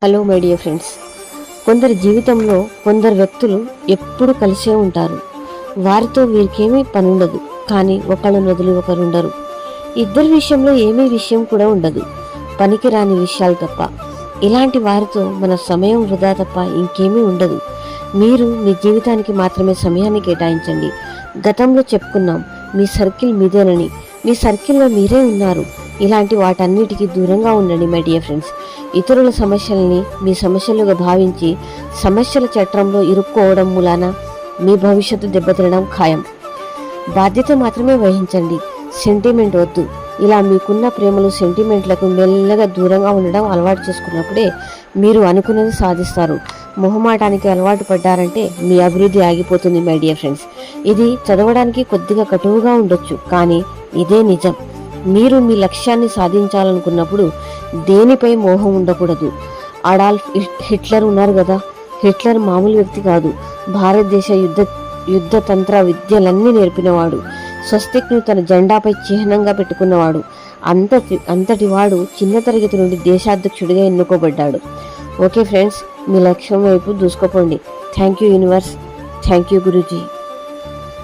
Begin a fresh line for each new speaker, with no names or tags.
Hello my dear friends. కొందరి జీవితంలో కొందరు వ్యక్తులు ఎప్పుడు కలిసే ఉంటారు. వారితో వీరికేమీ పని ఉండదు, కానీ ఒకళ్ళని వదిలి ఒకరు ఉండరు. ఇద్దరి విషయంలో ఏమీ విషయం కూడా ఉండదు, పనికి రాని విషయాలు తప్ప. ఇలాంటి వారితో మన సమయం వృధా తప్ప ఇంకేమీ ఉండదు. మీరు మీ జీవితానికి మాత్రమే సమయాన్ని కేటాయించండి. గతంలో చెప్పుకున్నాం, మీ సర్కిల్ మీదేనని. మీ సర్కిల్లో మీరే ఉన్నారు. ఇలాంటి వాటన్నిటికీ దూరంగా ఉండండి మై డియర్ ఫ్రెండ్స్. ఇతరుల సమస్యల్ని మీ సమస్యలుగా భావించి సమస్యల చట్రంలో ఇరుక్కోవడం మూలాన మీ భవిష్యత్తు దెబ్బతినడం ఖాయం. బాధ్యత మాత్రమే వహించండి, సెంటిమెంట్ వద్దు. ఇలా మీకున్న ప్రేమలు సెంటిమెంట్లకు మెల్లగా దూరంగా ఉండడం అలవాటు చేసుకున్నప్పుడే మీరు అనుకున్నది సాధిస్తారు. మొహమాటానికి అలవాటు పడ్డారంటే మీ అభివృద్ధి ఆగిపోతుంది మై డియర్ ఫ్రెండ్స్. ఇది చదవడానికి కొద్దిగా కటువుగా ఉండొచ్చు, కానీ ఇదే నిజం. మీరు మీ లక్ష్యాన్ని సాధించాలనుకున్నప్పుడు దేనిపై మోహం ఉండకూడదు. అడాల్ఫ్ హిట్లర్ ఉన్నారు కదా, హిట్లర్ మామూలు వ్యక్తి కాదు. భారతదేశ యుద్ధ తంత్ర విద్యలన్నీ నేర్పినవాడు. స్వస్తిక్ను తన జెండాపై చిహ్నంగా పెట్టుకున్నవాడు. అంతటి వాడు చిన్న తరగతి నుండి దేశాధ్యక్షుడిగా ఎన్నుకోబడ్డాడు. ఓకే ఫ్రెండ్స్, మీ లక్ష్యం వైపు దూసుకోపోండి. Thank you universe, thank you Guruji.